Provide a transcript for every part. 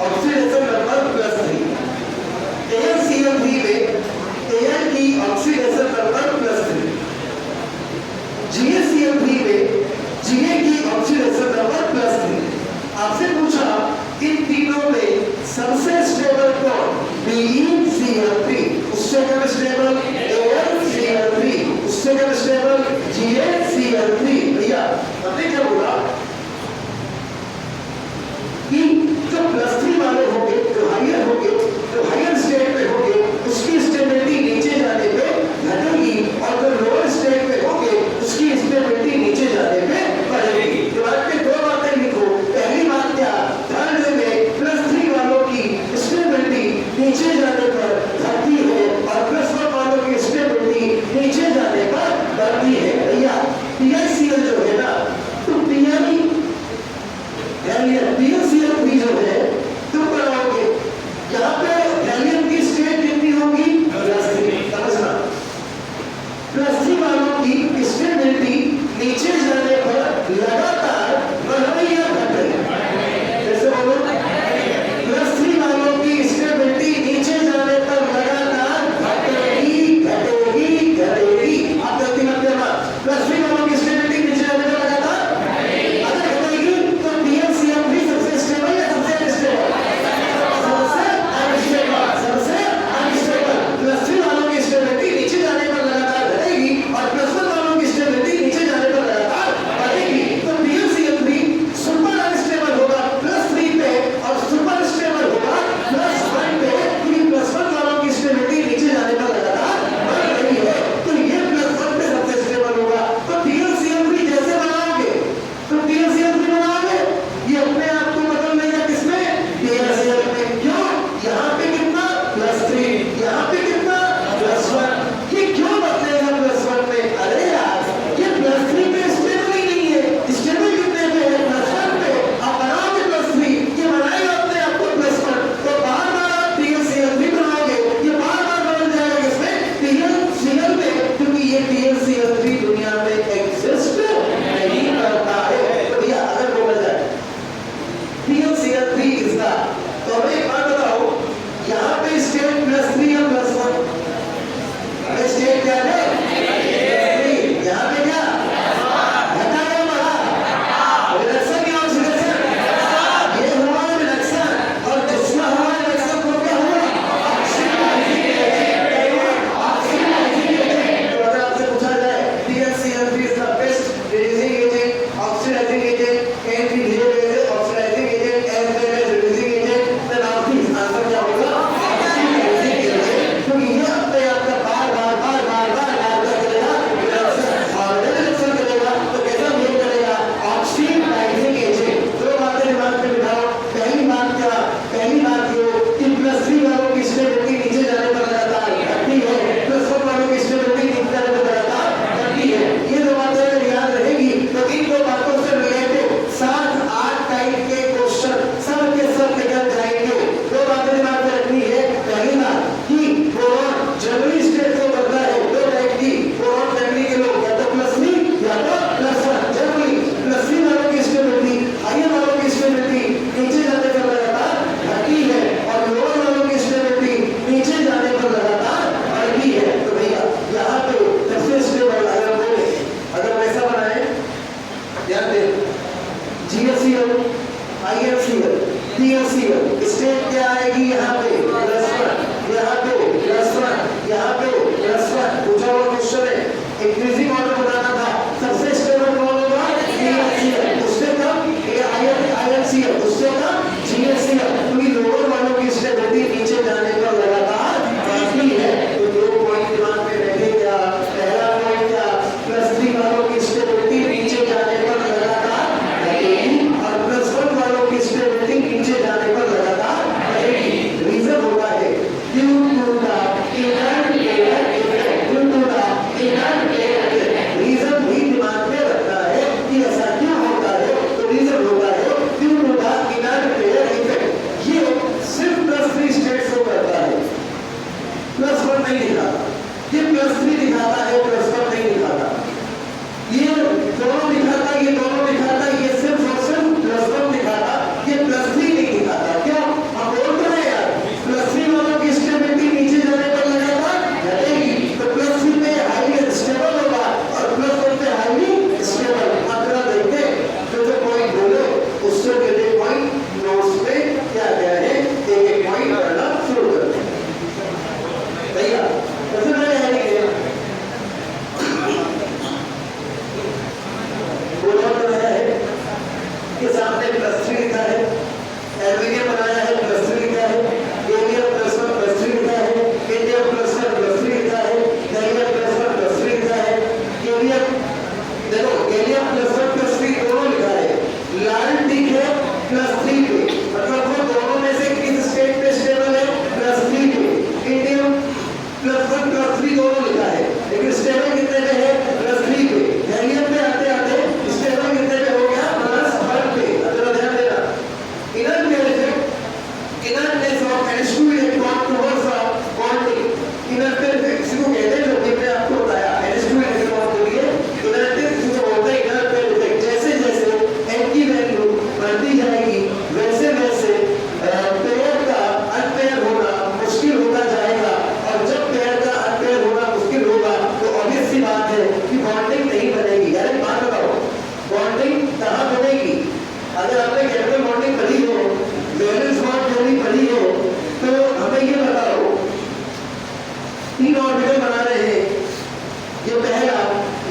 Oxidation number +3। AnCl3 में An की oxidation number +3, GaCl3 में Ga की ऑक्सीडेशन नंबर +3। आपसे पूछा इन तीनों में सबसे स्टेबल कौन? BeCl3। उससे कम स्टेबल AnCl3, उससे कम स्टेबल GaCl3। भैया हमने क्या बोला कि जो +3 वाले होंगे, जो हायर होंगे, जो हायर स्टेट पे होंगे, उसकी स्टेबिलिटी नीचे जाने पे घटेगी, और जो लोअर स्टेट पे होंगे उसकी स्टेबिलिटी नीचे जाने पे बढ़ेगी। दिमाग में दो बातें लिखो। पहली बात क्या? थर्ड में +3 वालों की स्टेबिलिटी नीचे जाने पर घटती है और +1 वालों की स्टेबिलिटी नीचे जाने पर बढ़ती है। भैया PiCl जो है ना, तो PiCl3 जो है तुम बनाओगे, यहाँ पे गैलियम की स्टेट कितनी होगी? +3। समझना, +3 वालों की स्टेबिलिटी नीचे जाने पर लगातार बढ़ रही है, घट रही है? जैसे बोलो, +3 वालों की स्टेबिलिटी नीचे जाने पर लगातार घटेगी, घटेगी, घटेगी। आप गलती मत करना। +3 वालों की स्टेबिलिटी नीचे जाने पर लगातार अगर घटेगी तो PnCl3 सबसे स्टेबल या सबसे अनस्टेबल? सबसे अनस्टेबल, सबसे अनस्टेबल। +3 वालों की स्टेबिलिटी नीचे जाने पर लगातार घटेगी और +1 वालों की स्टेबिलिटी नीचे जाने पर लगातार बढ़ेगी। तो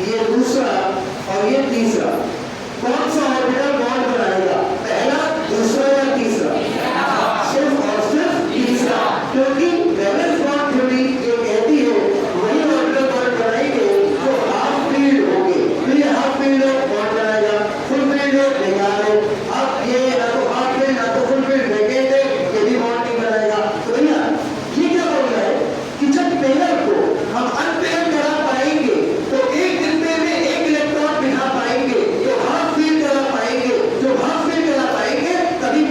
ये दूसरा और ये तीसरा, कौन सा ऑर्बिटल बॉन्ड बनाएगा, पहला, दूसरा या तीसरा? सिर्फ और सिर्फ तीसरा, क्योंकि वैलेंस बॉन्ड थ्योरी ये कहती है वही ऑर्बिटल बॉन्ड बनाएंगे जो हाफ फील्ड होंगे। तो ये हाफ फील्ड बॉन्ड बनाएगा, फुल फील्ड बेकार है। अब ये ना तो हाफ फील्ड ना तो फुल फील्ड वैकेंट है, ये भी बॉन्ड नहीं बनाएगा। तो भैया ये क्या बोल रहा है कि जब पेयर को हम अनपेयर करा पाएंगे तो एक डिब्बे में एक इलेक्ट्रॉन बिठा पाएंगे, तो हाफ फील्ड करा पाएंगे, जो हाफ फील्ड करा पाएंगे तभी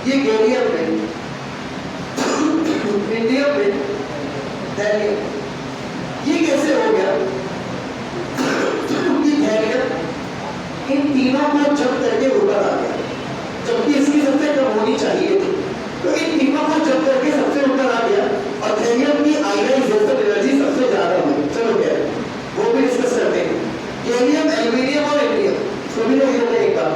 ये गैलियम में, इंडियम में, थैलियम। ये कैसे हो गया? थैलियम इन तीनों को जब करके ऊपर आ गया, जबकि इसकी सबसे कम होनी चाहिए थी, तो इन तीनों को जब करके सबसे ऊपर आ गया और थैलियम की आयनाइजेशन एनर्जी सबसे ज्यादा हुई। चलो क्या वो भी डिस्कस करते हैं। गैलियम, एल्यूमिनियम और इंडियम, सभी लोग कहते हैं एक बार,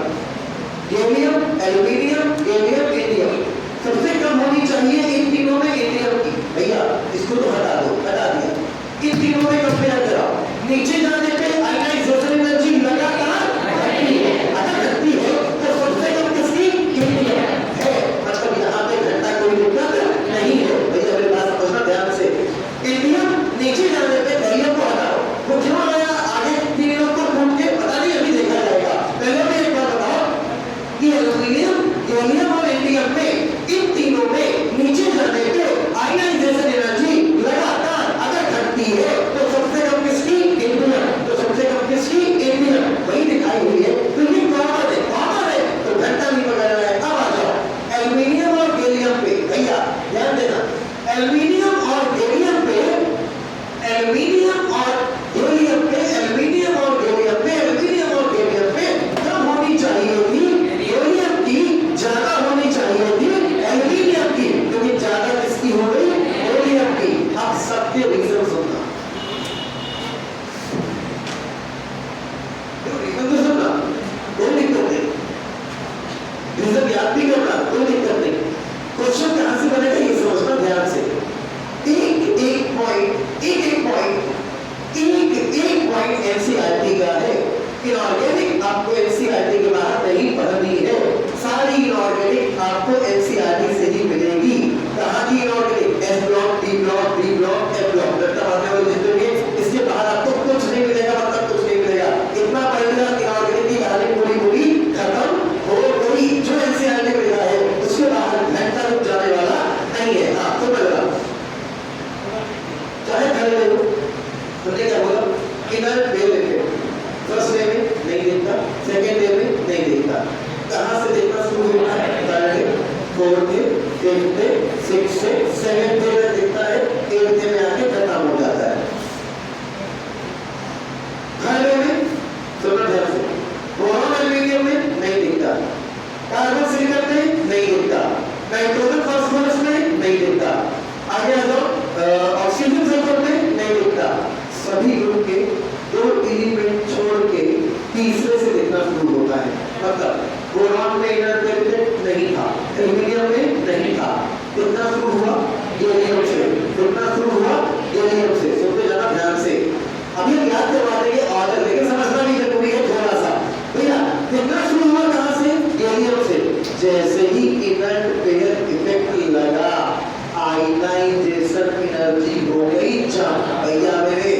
गैलियम, एल्यूमिनियम, गैलियम, इंडियम, सबसे कम होनी चाहिए इन तीनों में इंडियम की। भैया इसको तो हटा दो, हटा दिया। इन तीनों में कंपेयर कराओ, नीचे जाने पे आयनाइजेशन एनर्जी लगातार घटती है। अगर घटती है तो सबसे कम किसकी? इंडियम है। मतलब यहाँ पे घटना कोई दिक्कत नहीं है। भैया मेरी बात समझना ध्यान से। इंडियम नीचे जाने पे गैलियम को हटाओ, वो क्यों आया आगे तीनों को ढूंढ के? पता नहीं, अभी देखा जाएगा। पहले भी एक बार बताओ कि एल्यूमिनियम, गैलियम और इंडियम में, इन तीनों में नीचे जाने पे आयनाइजेशन एनर्जी लगातार अगर घटती है तो सबसे कम किसकी? इंडियम। तो सबसे कम किसकी? इंडियम। वही दिखाई हुई है, तो ये कॉमन है, कॉमन है तो घंटा नहीं पकड़ना है। अब आ जाओ एल्यूमिनियम और गैलियम पे। भैया ध्यान देना, एल्यूमिनियम और गैलियम पे, एल्यूमिनियम और गैलियम पे, एल्यूमिनियम और गैलियम पे, एल्यूमिनियम और गैलियम पे कम होनी चाहिए थी गैलियम की, ज्यादा होनी चाहिए थी एल्यूमिनियम की, क्योंकि ज्यादा किसकी हो गई? गैलियम की। अब सबके रीजन सुनना, रीजन तो सुनना, कोई दिक्कत नहीं, रीजन याद भी करना, कोई दिक्कत नहीं। क्वेश्चन कहां से बनेगा ये समझना ध्यान से। एक पॉइंट एनसीईआरटी का है। इनऑर्गेनिक आपको एनसीईआरटी के बाहर नहीं पढ़नी है, सारी इनऑर्गेनिक आपको एनसीईआरटी से ही मिलेगी। कहां की inorganic? S block, D block, B block, F block, रट्टा मारने वाले जितने भी, इसके बाहर आपको कुछ नहीं मिलेगा, मतलब कुछ नहीं मिलेगा। इतना पढ़ेगा इनऑर्गेनिक की कहानी पूरी खत्म हो गई। जो एनसीईआरटी में लिखा है उसके बाहर घंटा रुक जाने वाला नहीं है। हाँ तो बता, चाहे खड़े रहो। तुमने क्या बोला? Inner wave effect first day में नहीं देखता, सेकेंड डे में नहीं देखता। कहां से देखना शुरू होता है? Third day, fourth day, fifth day, sixth day, seventh day में दिखता है, एट्थ डे में आके खत्म हो जाता है। थर्ड डे में सुनना ध्यान से, बोरोन एल्यूमिनियम में नहीं दिखता, कार्बन सिलिकॉन में नहीं दिखता, नाइट्रोजन फास्फोरस में नहीं दिखता, आगे आ जाओ ऑक्सीजन सल्फर में नहीं दिखता। सभी ग्रुप के 2 एलिमेंट छोड़ के तीसरे से दिखना शुरू होता है। मतलब बोरॉन में इनर इफेक्ट नहीं था, एल्यूमिनियम में नहीं था, कितना शुरू हुआ? गैलियम से। कितना शुरू हुआ? गैलियम से। सुनते जाना ध्यान से, अभी हम याद करवा देंगे ऑर्डर, लेकिन समझना भी जरूरी है थोड़ा सा। भैया कितना शुरू हुआ? कहां से? गैलियम से। जैसे ही इनर पेयर इफेक्ट लगा, आयनाइजेशन एनर्जी हो गई जम। भैया मेरे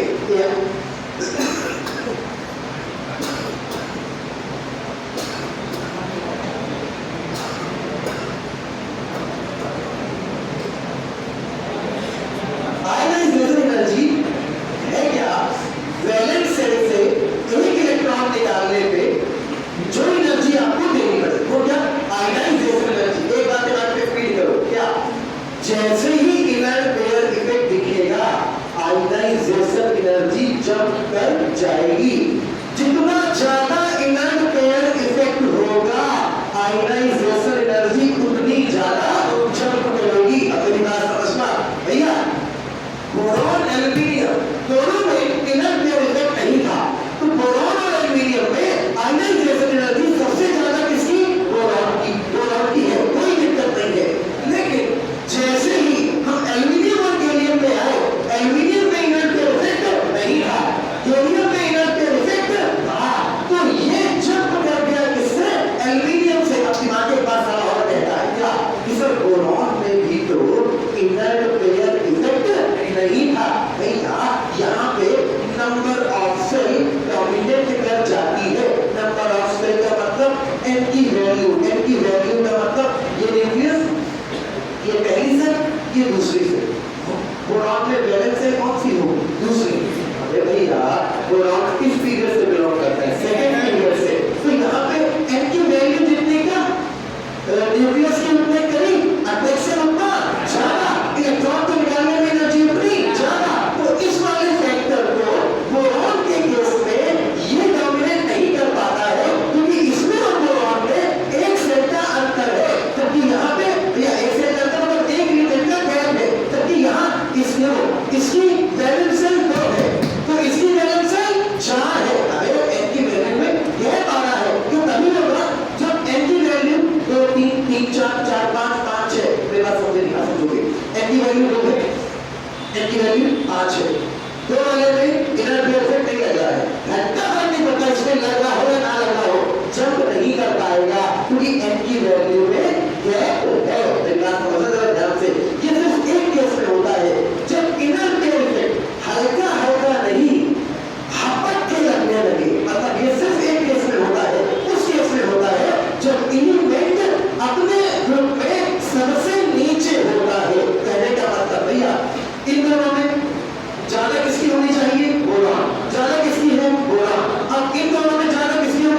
3 4 4 5 5 6 मेरे बात समझे नहीं, समझोगे। n की वैल्यू 2 है, n की वैल्यू 5 है, 2 वाले में इनर प्लेयर इफेक्ट नहीं लग रहा है, घंटा भर नहीं पता इसमें लगा हो या ना लगा हो, जंप नहीं कर पाएगा क्योंकि n की वैल्यू में गैप है। मेरी बात समझ रहे ध्यान से, ये सिर्फ एक केस में होता है जब इनर प्लेयर इफेक्ट हल्का हल्का नहीं झपट के लगने लगे, मतलब ये सिर्फ एक केस में होता है, उस केस में होता है जब एलिमेंट अपने ग्रुप में सबसे नीचे होता है। कहने का मतलब भैया इन दोनों में ज्यादा किसकी होनी चाहिए, बोरान, ज्यादा किसकी है, बोरान। अब इन दोनों में ज्यादा किसकी होनी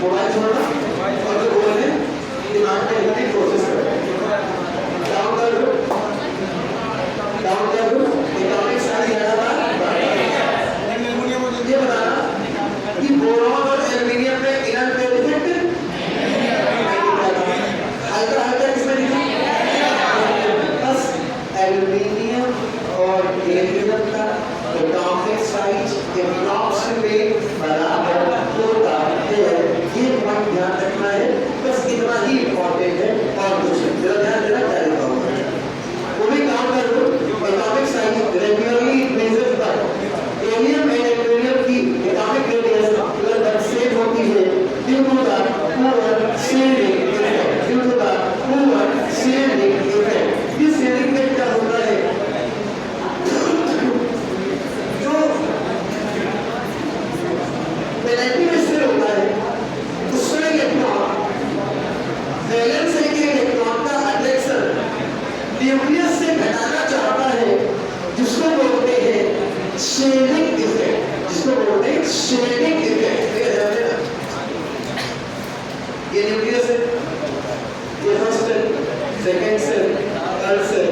मोबाइल छोड़ना और जो बोलने दिमाग में लिखने की कोशिश करो। डाउन कर दो, डाउन कर दो। इकोनॉमिक्स सारी ये बताना कि बोरॉन और एल्यूमिनियम में इनर पेयर इफेक्ट हल्का हल्का किसमें लिखा बस एल्यूमिनियम और एल्यूमिनियम का एटॉमिक साइज अप्रॉक्सीमेट बराबर होता है। ये पॉइंट ध्यान रखना है, बस इतना ही इंपॉर्टेंट है और कुछ नहीं। जरा ध्यान देना क्या लिखा हुआ है वो भी काम कर दो। Atomic size regularly measured by gallium and aluminium की एटॉमिक रेडियस लगभग सेम होती है due to the poor shielding effect. Due to the poor shielding effect. इस शेयरिंग में क्या होता है, जो पेनल्टी में से होता है उसमें इलेक्ट्रॉन वैलेंस से के इलेक्ट्रॉन का अट्रैक्शन न्यूक्लियस से घटाना चाहता है, जिसको बोलते हैं शेडिंग इफेक्ट। जिसको बोलते हैं शेडिंग इफेक्ट। ये न्यूक्लियस है, ये first shell, second shell, third shell,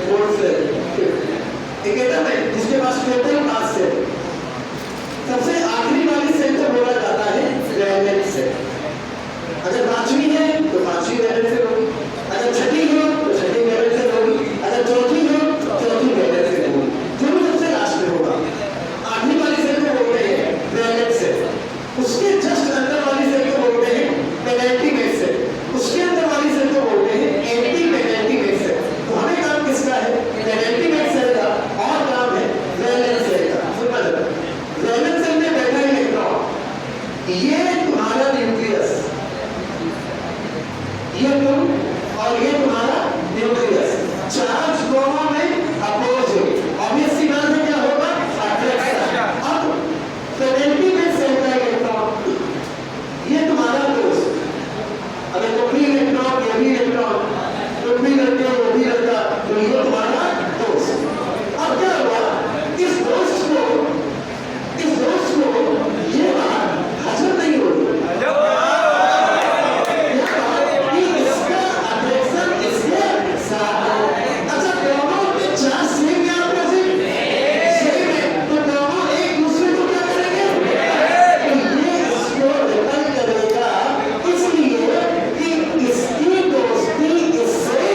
fourth shell, fifth. एक एटम है जिसके पास टोटल मास है। सबसे आखिरी वाली सेल को बोला जाता है वैलेंस सेल। अगर पांचवी है तो पांचवी वैलेंस सेल होगी, अगर छठी हो तो छठी वैलेंस सेल होगी, अगर चौथी हो तो चौथी वैलेंस सेल होगी। जो भी सबसे लास्ट में होगा आखिरी वाली सेल को बोलते हैं वैलेंस सेल। उसके जस्ट अंदर वाली सेल को बोलते हैं पेनल्टीमेट सेल। उसके अंदर वाली सेल को बोलते हैं एंटी पेनल्टीमेट सेल। तो हमें काम किसका है, पेनल्टीमेट सेल का, और काम है वैलेंस सेल का। समझ लो, वैलेंस सेल में बैठा इलेक्ट्रॉन, ये तुम्हारा न्यूक्लियस, ये तुम और ये तुम्हारा न्यूक्लियस। चार्ज दोनों में अपोज है, ऑब्वियस सी बात है क्या होगा, अट्रैक्शन। अब पेनल्टीमेट सेल का इलेक्ट्रॉन, ये तुम्हारा दोस्त, अगर तुम भी इलेक्ट्रॉन ये भी इलेक्ट्रॉन, तुम भी लड़ते हो वो भी लड़ता, तो ये तुम्हारा दोस्त। अब क्या हुआ, इस दोस्त को ये बात हजम नहीं हो रही, इसका अट्रैक्शन इसके साथ है। अच्छा, दोनों के चार्ज सेम या अपोजिट? सेम है, तो दोनों एक दूसरे को क्या करेंगे, ये इसको रिपल करेगा, इसलिए कि इसकी दोस्ती इससे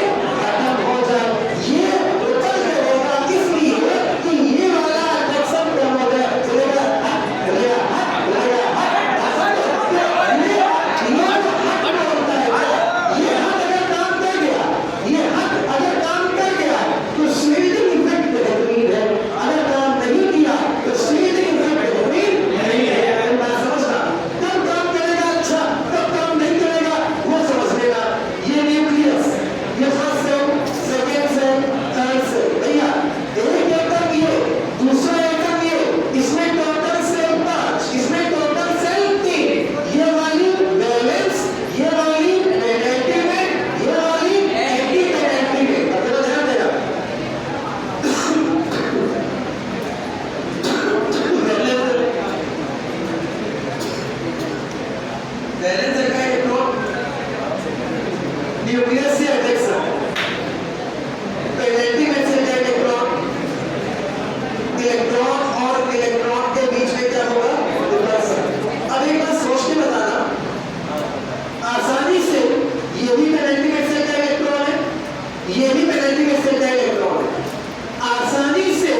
खत्म हो जाए। ये रिपल करेगा इसलिए कि ये वाला अट्रैक्शन कम हो जाए। चलेगा न्यूक्लियस से अट्रैक्शन, पेनल्टीमेट सेल का इलेक्ट्रॉन, इलेक्ट्रॉन और इलेक्ट्रॉन के बीच में क्या होगा, रिपल्सन। अब एक बात सोच के बताना, आसानी से ये भी पेनल्टीमेट सेल का इलेक्ट्रॉन है, ये भी पेनल्टीमेट सेल का इलेक्ट्रॉन है। आसानी से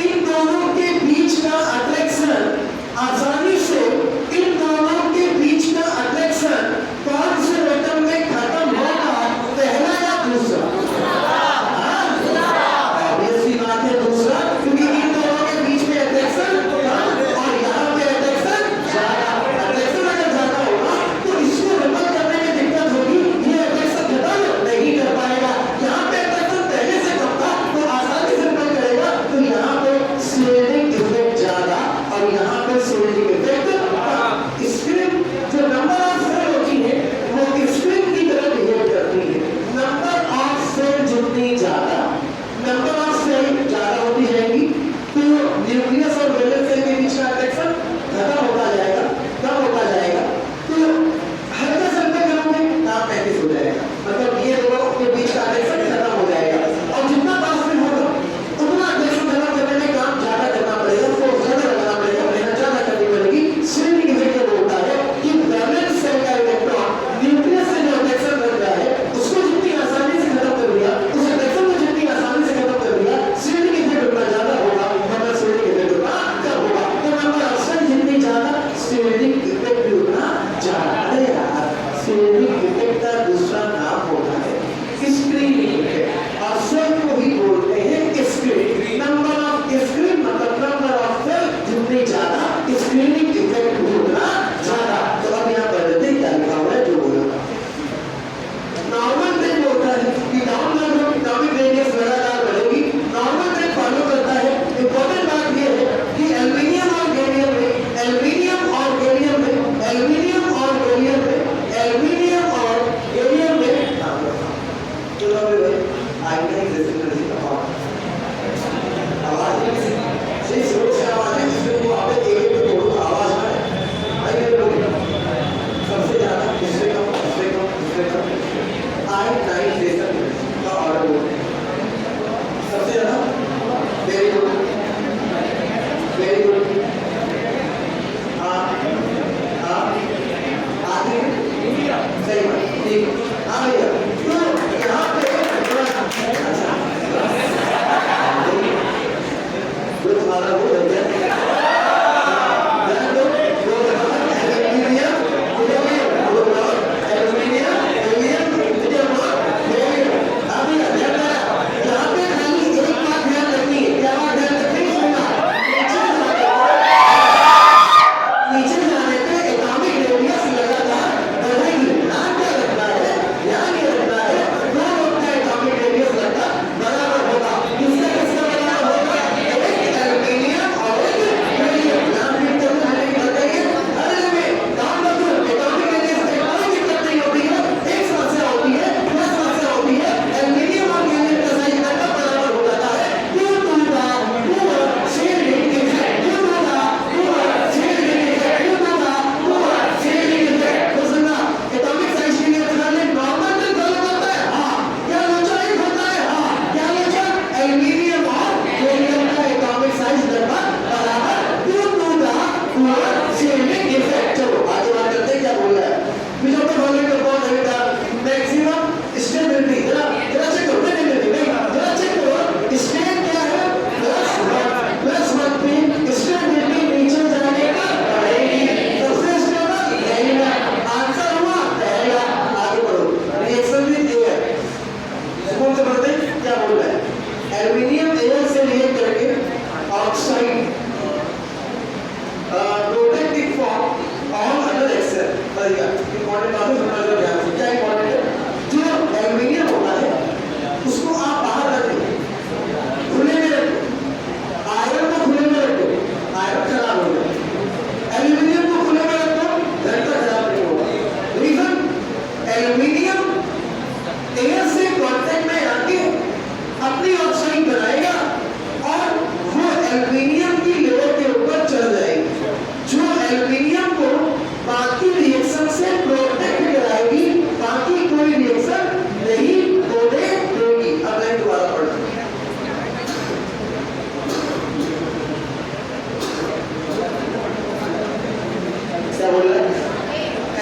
इन दोनों के बीच का अट्रैक्शन, आसानी से इन दोनों के बीच का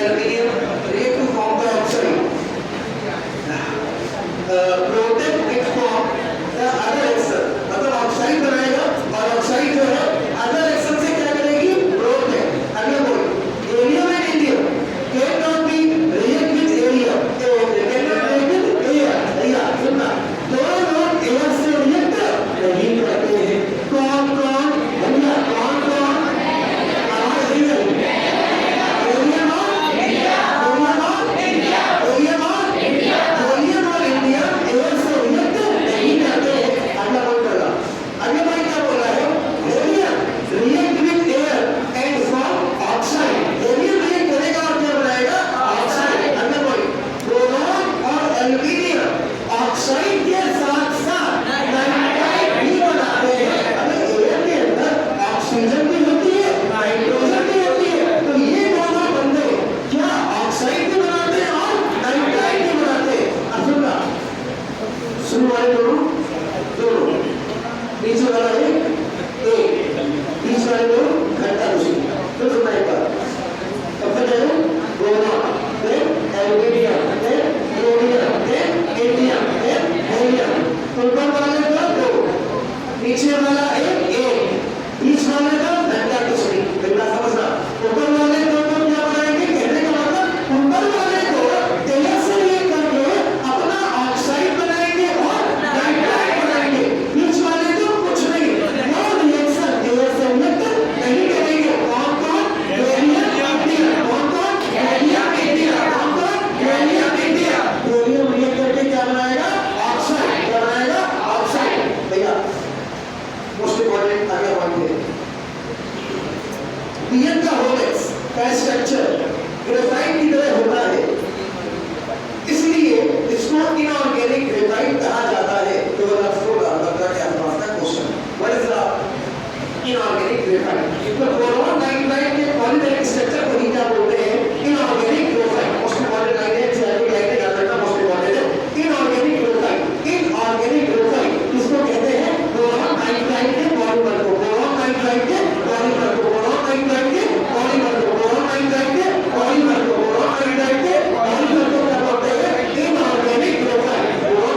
aluminium react to form the oxide. Protect it from the other axle. मतलब ऑक्साइड बनाएगा और ऑक्साइड जो है अदर एक्सल से क्या करेगी? प्रोटेक्ट. अगला बोल एरिया में area can not be react with area can not react with air. या सुनना दो लोग एयर से रिएक्ट नहीं करते हैं. कौन कौन भैया कौन कौन आवाज नहीं आई. Area not India area not India area not India area not India air से रिएक्ट नहीं करते हैं. अगला बोल बोला अगला भाई क्या बोला है? Area react with air and form oxide. Area react करेगा और क्या बनाएगा? ऑक्साइड. अगला बोल बोरॉन और एल्यूमीनियम ऑक्साइड के साथ साथ नाइट्राइड भी बनाते हैं. अगर एयर के अंदर ऑक्सीजन भी होती है नाइट्रोजन भी होती है तो ये दोनों बंदे क्या ऑक्साइड भी बनाते हैं और नाइट्राइड भी बनाते हैं. अब सुनना शुरू वाले दोनों नीचे वाला एक बीच वाले दो घंटा उसी तो सुनना एक बार. अब तक है बोरॉन फिर एल्यूमीनियम फिर क्रोमियम फिर इंडियम फिर हेलियम. तो ऊपर वाले का दो नीचे वाला एक बीच वाले का घंटा दूसरी. बिल्कुल समझना. ऊपर वाले दो को क्या बनाएंगे? कहने का मतलब ऊपर वाले को एयर से रिएक्ट करके अपना ऑक्साइड बनाएंगे और नाइट्राइड बनाएंगे. बीच वाले को कुछ नहीं नो रिएक्शन एयर से रिएक्ट नहीं करेंगे. कौन कौन? Helium India. कौन कौन? Helium India. कौन कौन? Helium India. हेलियम रिएक्ट करके क्या बनाएगा? ऑक्साइड. क्या बनाएगा? ऑक्साइड. भैया मोस्ट इंपॉर्टेंट आगे पॉइंट है. पीएन का होलेक्स का स्ट्रक्चर ग्रेफाइट की तरह होता है इसलिए इसको इनऑर्गेनिक ग्रेफाइट कहा जाता है. तो आपको लगता है आसपास का question what is the inorganic graphite. तो बोरॉन नाइट्राइड के पॉलीमेरिक स्ट्रक्चर को ही क्या बोलते हैं? Inorganic graphite. Most important line है चैप्टर लाइन है याद रखना. मोस्ट इंपॉर्टेंट है इनऑर्गेनिक ग्रेफाइट. इनऑर्गेनिक ग्रेफाइट किसको कहते हैं? बोरॉन नाइट्राइड के पॉलीमर को. बोरॉन नाइट्राइड के पॉलीमर को. बोरॉन नाइट्राइड के पॉलीमर को. बोरॉन नाइट्राइड के पॉलीमर को. बोरॉन नाइट्राइड के पॉलीमर को क्या बोलते हैं? Inorganic graphite. Boron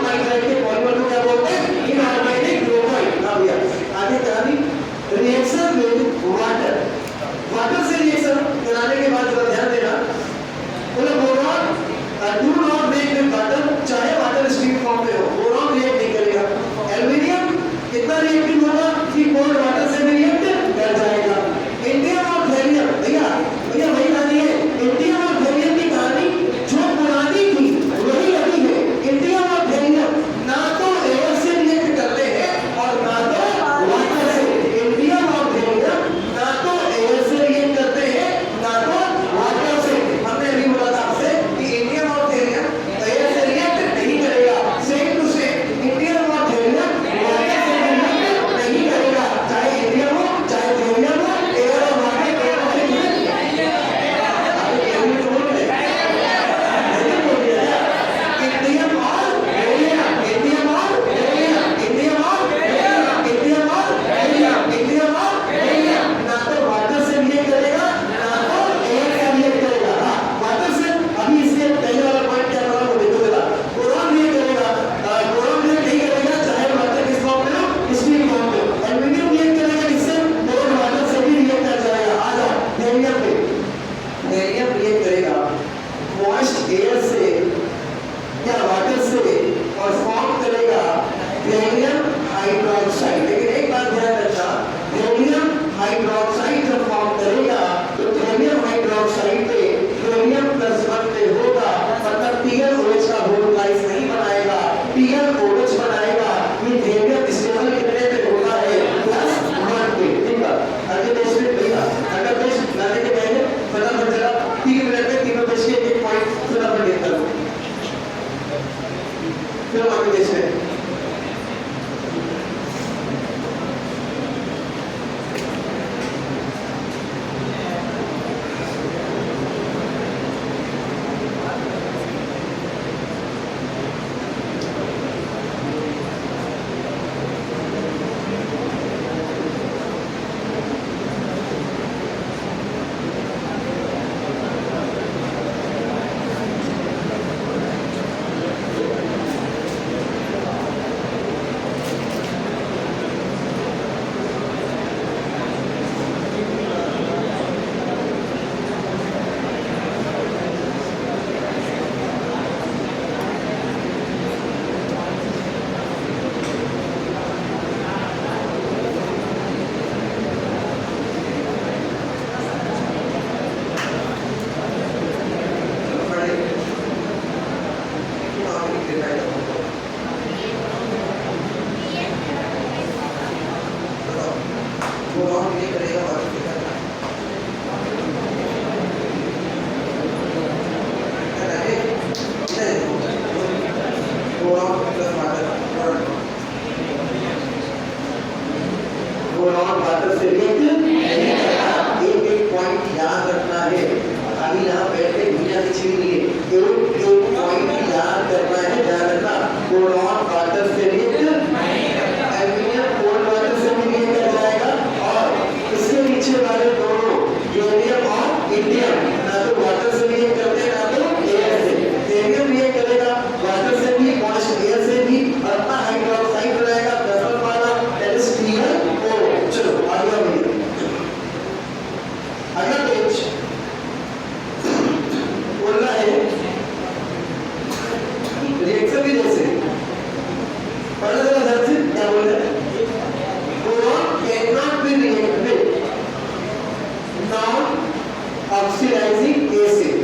oxidizing acid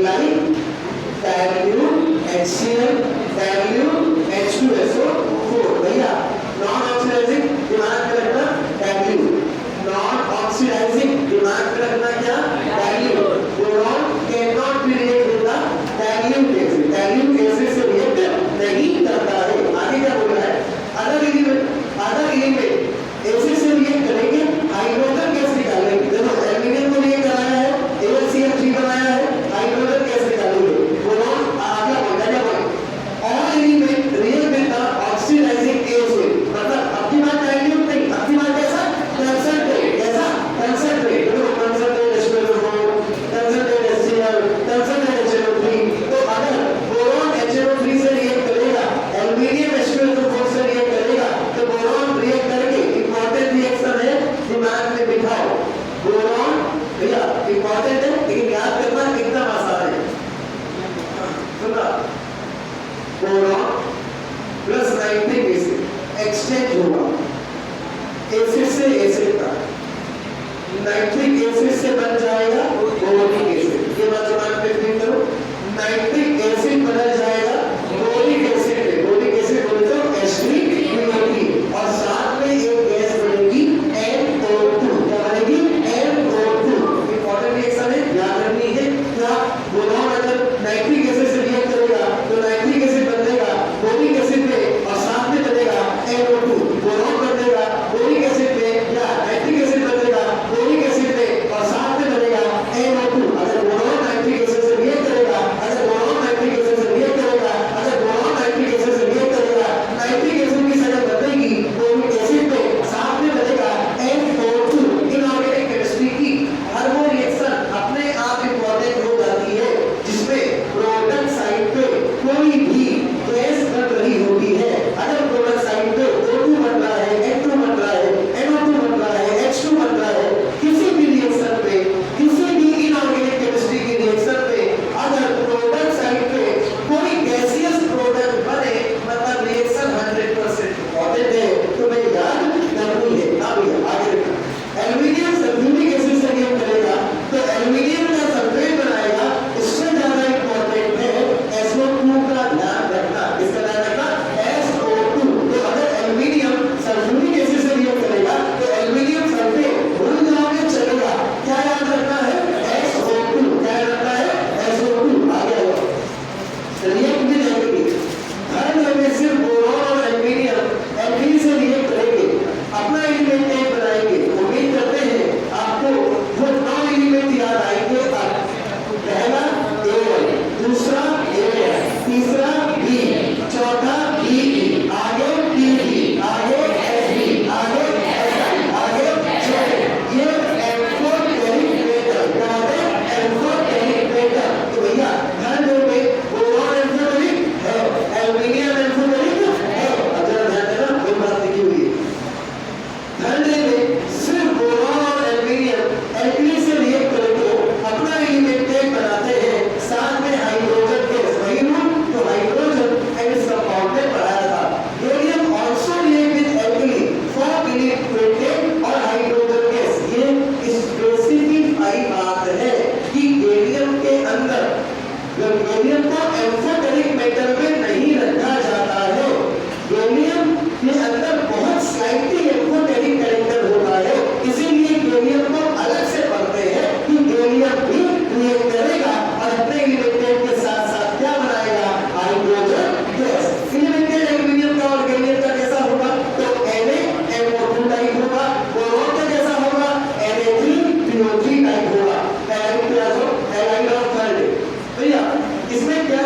like dilute HCl, dilute H2SO4। भैया नॉन ऑक्सीडाइजिंग दिमाग में रखना डाइल्यूट, नॉन ऑक्सीडाइजिंग दिमाग में रखना क्या dilute. Boron can not be react with the dilute acid, dilute acid से रिएक्ट नहीं करता है। आगे क्या बोल रहा है, अदर एलिमेंट एसिड से रिएक्ट करेंगे, हाइड्रोजन गैस निकालेंगे। देखो एल्यूमीनियम को रिएक्ट कराया है, AlCl3 बनाया है, हाइड्रोजन गैस निकालेंगे। बोरॉन आगे बोलता है all element react with the oxidizing acid, मतलब अपनी बात डाइल्यूट नहीं, अपनी बात कैसा कंसंट्रेट, कैसा कंसंट्रेट। देखो concentrate H2SO4, concentrate HCl, concentrate HNO3। तो अगर बोरॉन HNO3 से रिएक्ट करेगा, एल्यूमीनियम H2SO4 से रिएक्ट करेगा, तो बोरॉन रिएक्ट करके इंपॉर्टेंट रिएक्शन है, दिमाग में बिठाओ। बोरॉन भैया इंपॉर्टेंट है लेकिन याद करना एकदम आसान है। सुना, boron plus nitric acid exchange होगा एसिड से एसिड का, नाइट्रिक एसिड से बन जाएगा बोरोनिक एसिड। ये बात दिमाग में फिट करो, नाइट्रिक एसिड बदल जाएगा बोरोनिक एसिड में, बोरोनिक एसिड बोले तो H3BO3 और साथ में एक गैस बनेगी NO2। क्या बनेगी NO2। इंपॉर्टेंट रिएक्शन है, याद रखनी है। क्या बोरॉन अगर नाइट्रिक एसिड से रिएक्ट करेगा तो नाइट्रिक एसिड बनेगा बोरोनिक एसिड में और साथ में बनेगा NO2। बोरॉन बनेगा बोरोनिक एसिड में या नाइट्रिक एसिड बनेगा बोरोनिक एसिड में और साथ में बनेगा NO2। अगर बोरॉन नाइट्रिक एसिड से रिएक्ट करेगा, अगर बोरॉन नाइट्रिक एसिड से रिएक्ट करेगा, अगर बोरॉन नाइट्रिक एसिड से रिएक्ट करेगा, नाइट्रिक एसिड की शक्ल बदलेगी बोरोनिक एसिड में, साथ में बनेगा NO2। इनऑर्गेनिक केमिस्ट्री की हर वो रिएक्शन अपने आप इंपॉर्टेंट हो जाती है जिसमें प्रोडक्ट साइड पे कोई भी गैस बन रही होती है। अगर प्रोडक्ट साइड पे O2 बन रहा है, N2 बन रहा है, NO2 बन रहा है, H2 बन रहा है, किसी भी रिएक्शन पे, किसी भी इनऑर्गेनिक केमिस्ट्री की रिएक्शन पे अगर प्रोडक्ट साइड पे कोई गैसियस प्रोडक्ट बने, मतलब रिएक्शन 100% इंपॉर्टेंट है, तो मैं याद करनी है। अब आगे देखो, एल्यूमीनियम सल्फ्यूरिक एसिड से रिएक्ट करेगा तो एल्यूमीनियम का सल्फेट बनाएगा, इससे ज्यादा इंपॉर्टेंट है SO2 का ध्यान रखना। किसका ध्यान रखना SO2। तो अगर एल्यूमीनियम सल्फ्यूरिक एसिड से रिएक्ट करेगा तो एल्यूमीनियम सल्फेट भूल जाओगे चलेगा, क्या याद रखना है SO2। क्या याद रखना है SO2। आगे आओ, रिएक्ट भी देखेंगे, हर में सिर्फ बोरॉन और एल्यूमीनियम एल्कीन से रिएक्ट करेंगे, अपना एलिमेंट एक बनाएंगे। उम्मीद करते हैं आपको वो 9 एलिमेंट याद आएंगे। पहला A1, दूसरा A1, तीसरा B, चौथा BE, आगे PB, आगे SB, आगे SI, आगे HI। ये एम्फोटेरिक मेटल, क्या है एम्फोटेरिक मेटल। तो भैया ध्यान दोगे बोरॉन एम्फोटेरिक है, एल्यूमीनियम एम्फोटेरिक है। अब जरा ध्यान देना, कोई बात लिखी हुई है, ध्यान देंगे। सिर्फ बोरॉन और एल्यूमीनियम एल्कीन से रिएक्ट करके अपना एलिमेंट एक बनाते हैं, साथ में हाइड्रोजन गैस। वही रूल तो हाइड्रोजन एंड इट्स कंपाउंड में पढ़ाया था। Gallium also react with alkene for इलेक्ट्रेटेड और हाइड्रोजन गैस। ये स्पेसिफिक बात है कि गैलियम के अंदर, गैलियम को एम्फोटेरिक मेटल में नहीं रखा जाता है। गैलियम के अंदर बहुत स्लाइटली एम्फोटेरिक कैरेक्टर होता है, इसीलिए गैलियम को अलग से पढ़ते हैं कि गैलियम भी रिएक्ट करेगा और अपने एलिमेंट के साथ साथ क्या बनाएगा हाइड्रोजन गैस। एलिमेंट एल्यूमीनियम का और गैलियम का कैसा होगा, तो NaMO2 टाइप होगा। बोरॉन का कैसा होगा Na3PO3 टाइप होगा। Halide of third. भैया इसमें क्या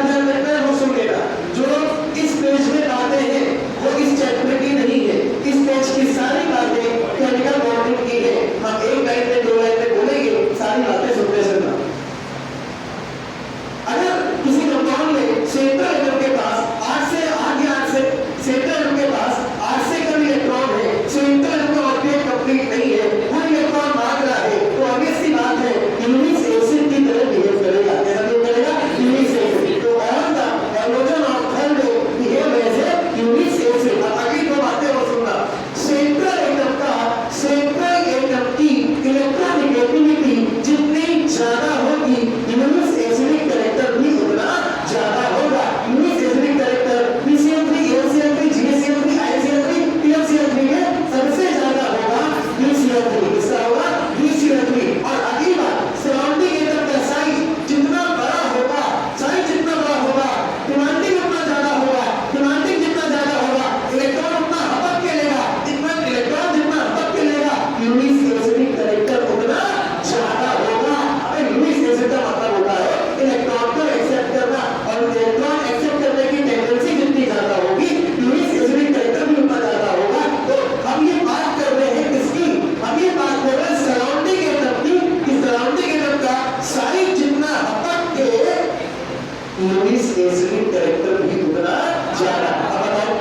एसिडिक कैरेक्टर भी उतना ज्यादा। अब बताओ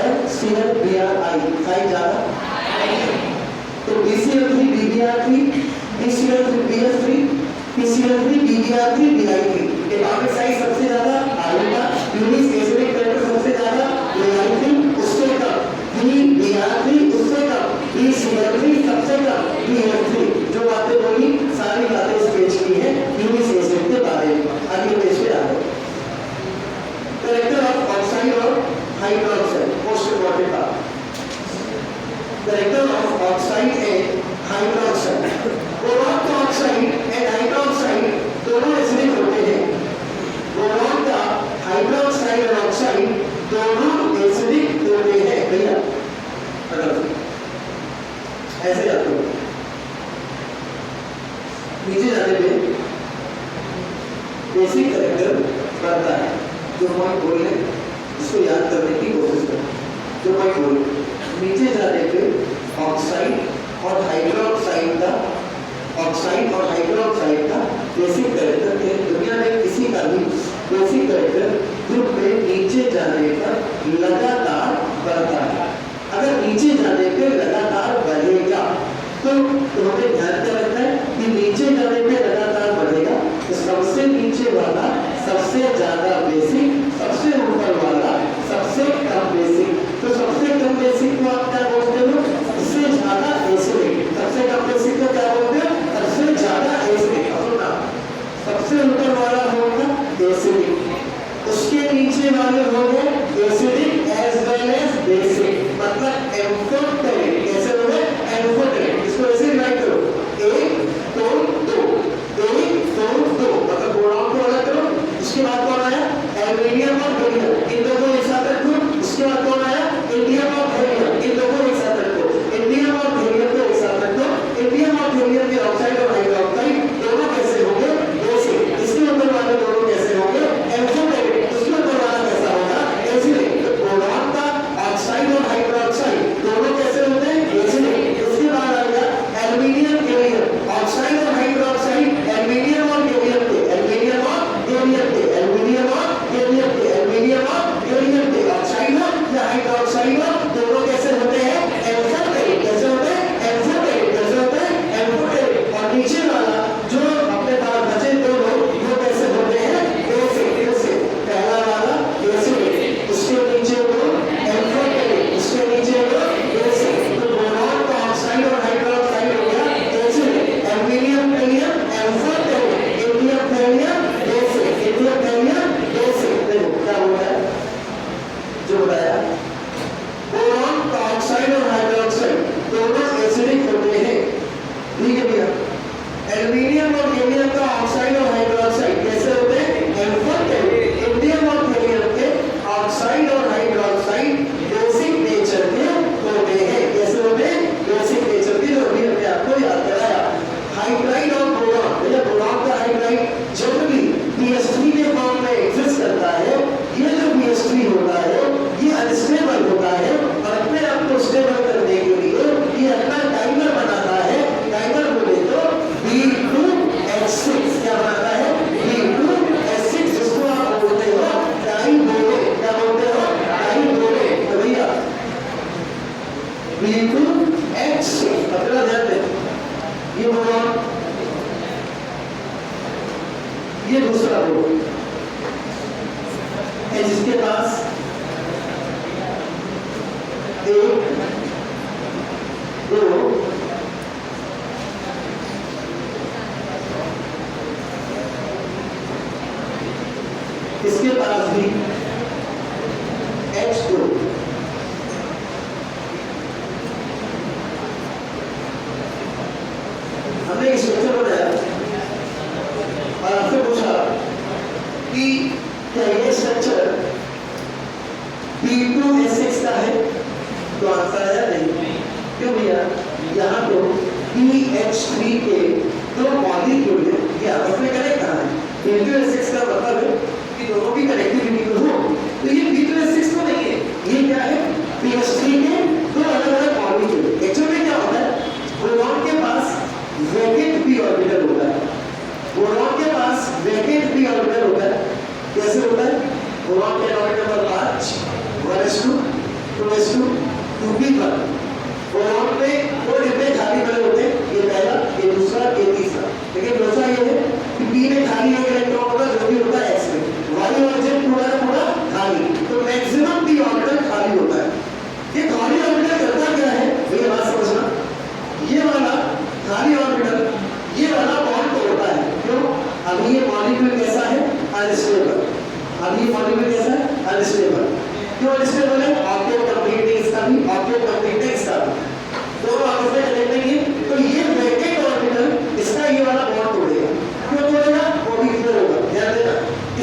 FCl-BrI खाई ज्यादा, तो BCl3 BBr3 BCl3 BF3 PCl3 BBr3 BI3 atomic size सबसे ज्यादा आयरन का, यूनिक एसिडिक कैरेक्टर सबसे ज्यादा BI3, उससे कम BBr3, उससे कम BCl3, सबसे कम BF3। जो बातें बोली सारी बातें इस पेज की है यूनिक एसिड के बारे में। आगे पेज पे आ गए, कैरेक्टर ऑफ ऑक्साइड और हाइड्रोक्साइड, मोस्ट इंपॉर्टेंट बात, character of oxide and hydroxide. Boron का ऑक्साइड एंड हाइड्रोक्साइड दोनों एसिडिक होते हैं। बोरॉन का हाइड्रोक्साइड और ऑक्साइड दोनों एसिडिक होते हैं। भैया ऐसे याद करो, नीचे जाने पे बेसिक कैरेक्टर बढ़ता है। जो पॉइंट बोले इसको याद करने की कोशिश करो, जो पॉइंट बोले नीचे जाने पे ऑक्साइड और हाइड्रोक्साइड का, ऑक्साइड और हाइड्रोक्साइड का बेसिक कैरेक्टर के दुनिया में किसी का भी बेसिक कैरेक्टर ग्रुप में नीचे जाने पर लगातार बढ़ता है। अगर नीचे जाने पे लगातार बढ़ेगा तो हमें ध्यान क्या रखना है कि नीचे जाने पे लगातार बढ़ेगा तो सबसे नीचे वाला सबसे ज्यादा बेसिक, सबसे ऊपर वाला सबसे कम बेसिक। तो सबसे कम बेसिक को आप क्या बोलते हो? सबसे ज्यादा एसिडिक। सबसे कम बेसिक को क्या बोलते हो? सबसे ज्यादा एसिडिक। सबसे ऊपर वाला होगा एसिडिक, उसके नीचे वाले होंगे acidic as well as basic, मतलब एम्फोटेरिक। कैसे होंगे? एम्फोटेरिक। इसको ऐसे राइट करो, 1 2 2 1 2 2, मतलब बोरॉन को अलग करो। उसके बाद कौन आया? एल्यूमिनियम और बेरिलियम, इन दो को एक साथ रखो। उसके बाद कौन आया? इंडियम और बेरिलियम, इन दो को एक साथ रखो। इंडियम और बेरिलियम को एक साथ रखो। इंडियम और बेरिलियम के ऑक्साइड और हाइड्रोक्साइड दोनों कैसे होंगे? बेसिक। इसके ऊपर वाले दोनों कैसे होंगे? एम्फोटेरिक। उसके ऊपर वाला कैसा होगा? एसिडिक। तो बोरॉन का ऑक्साइड और हाइड्रोक्साइड दोनों कैसे होते हैं? एसिडिक। उसके बाद आ गया एल्यूमिनियम बेरिलियम, ऑक्साइड और हाइड्रोक्साइड एल्यूमिनियम और बेरिलियम के, एल्यूमिनियम और बेरिलियम के, एल्यूमिनियम और बेरिलियम के, एल्यूमिनियम और बेरिलियम के ऑक्साइड या हाइड्रोक्साइड दोनों कैसे होते हैं? एम्फोटेरिक। कैसे होते हैं? एम्फोटेरिक। कैसे होते हैं? एम्फोटेरिक। और नीचे वाला जो अपने पास बचे दो लोग वो कैसे होते हैं? बेसिक। कैसे? पहला वाला एसिडिक, उसके नीचे वो एम्फोटेरिक, उसके नीचे वो बेसिक। तो बोरॉन का ऑक्साइड और हाइड्रोक्साइड हो गया acidic, aluminium beryllium amphoteric, indium beryllium basic, indium beryllium basic. देखो क्या होता है जो बताया, बोरॉन का ऑक्साइड और हाइड्रोक्साइड दोनों एसिडिक होते हैं। ठीक है भैया। एल्यूमिनियम और बेरिलियम का ऑक्साइड और हाइड्रोक्साइड कैसे होते हैं? एम्फोटेरिक। इंडियम और बेरिलियम के ऑक्साइड और हाइड्रोक्साइड बेसिक नेचर के होते हैं। कैसे होते हैं? बेसिक नेचर के। जो अभी हमने आपको याद कराया। हाइड्राइड और बोरॉन, भैया बोरॉन का हाइड्राइड जनरली PS3 के फॉर्म में एग्जिस्ट करता है। ये जो PS3 होता है ये अनस्टेबल होता है और अपने आप को स्टेबल करने के लिए ये अपना डाइमर बनाता है। डाइमर बोले तो B2H6 क्या बनाता है? B2H6, जिसको आप बोलते हो डाइबोरेट। क्या बोलते हो? डाइबोरेट। तो भैया B2H6 अपना ध्यान दें। ये बोरॉन, ये दूसरा बोरॉन है जिसके पास एक, दो, इसके पास भी H2, हमने स्ट्रक्चर बनाया और आपसे पूछा कि क्या ये स्ट्रक्चर B2H6 का है? तो आंसर है नहीं। क्यों भैया? यहाँ तो BH3 के दो मॉलिक्यूल है, ये आपस में कनेक्ट कहाँ है? B2H6 का मतलब है कि दोनों की कनेक्टिविटी तो हो, तो ये B2H6 तो नहीं है। ये क्या है? BH3 के दो अलग अलग मॉलिक्यूल। एक्चुअली क्या होता है? बोरॉन के पास वैकेंट p ऑर्बिटल होता है। बोरॉन के पास वैकेंट p ऑर्बिटल होता है। कैसे होता है? बोरॉन के atomic number 5 1s2 2s2 2p1। Boron में दो डिब्बे खाली पड़े होते हैं, ये पहला, ये दूसरा, ये तीसरा। लेकिन दूसरा ये है कि p में खाली एक इलेक्ट्रॉन होगा जो भी होता है s में, y ऑर्बिटल पूरा का पूरा खाली, तो मैक्सिमम p ऑर्बिटल खाली होता है। ये खाली ऑर्बिटल करता क्या है, ये बात समझना। ये वाला खाली ऑर्बिटल ये वाला बॉन्ड तोड़ता है। क्यों? अभी ये मॉलिक्यूल कैसा है, अनस्टेबल। अभी ये मॉलिक्यूल कैसा है, अनस्टेबल। क्यों अनस्टेबल है? ऑक्टेट कंप्लीट है इसका भी, ऑक्टेट कंप्लीट है इसका भी, दोनों आपस में कनेक्ट नहीं है। तो ये वैकेंट ऑर्बिटल इसका ये वाला बॉन्ड तोड़ेगा। क्यों तोड़ेगा? वो भी क्लियर होगा, ध्यान देना।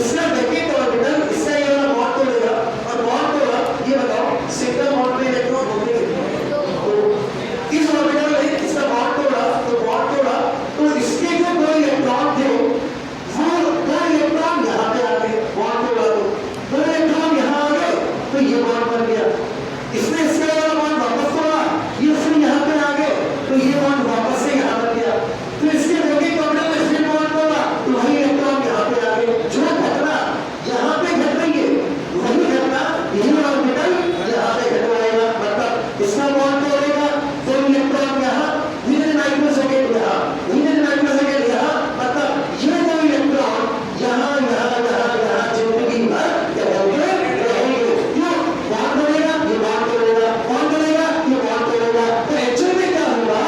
इसका वैकेंट ऑर्बिटल इसका ये वाला बॉन्ड तोड़ेगा, और बॉन्ड तोड़ा, ये बताओ सिंगल बॉन्ड में इलेक्ट्रॉन होते हैं, तो इस ऑर्बिटल में इसका बॉन्ड तोड़ा, तो बॉन्ड तोड़ा तो इसके जो दो इलेक्ट्रॉन थे वो दो इलेक्ट्रॉन यहाँ पे आ गए, बॉन्ड तोड़ा तो दो इलेक्ट्रॉन यहाँ आ गए, तो ये बॉन्ड बन गया। इसने इसका वाला बॉन्ड वापस तोड़ा, ये फिर यहाँ पे आ गए, तो ये बॉन्ड वापस से यहाँ बन गया। तो इसके वैकेंट ऑर्बिटल में फिर बॉन्ड तोड़ा, तो वही इलेक्ट्रॉन यहाँ पे आ गए। जो घटना यहाँ पे घट रही है वही घटना यही ऑर्बिटल यहाँ पे घटवाएगा। मतलब इसका बॉन्ड तोड़ेगा, दो इलेक्ट्रॉन यहाँ, विदिन माइक्रोसेकंड यहाँ, विदिन माइक्रोसेकंड यहाँ, मतलब ये दो इलेक्ट्रॉन यहाँ यहाँ यहाँ यहाँ जिंदगी भर रहेंगे। क्यों? बॉन्ड तोड़ेगा, ये बॉन्ड तोड़ेगा, बॉन्ड तोड़ेगा, ये बॉन्ड तोड़ेगा। तो एक्चुअल में क्या होगा,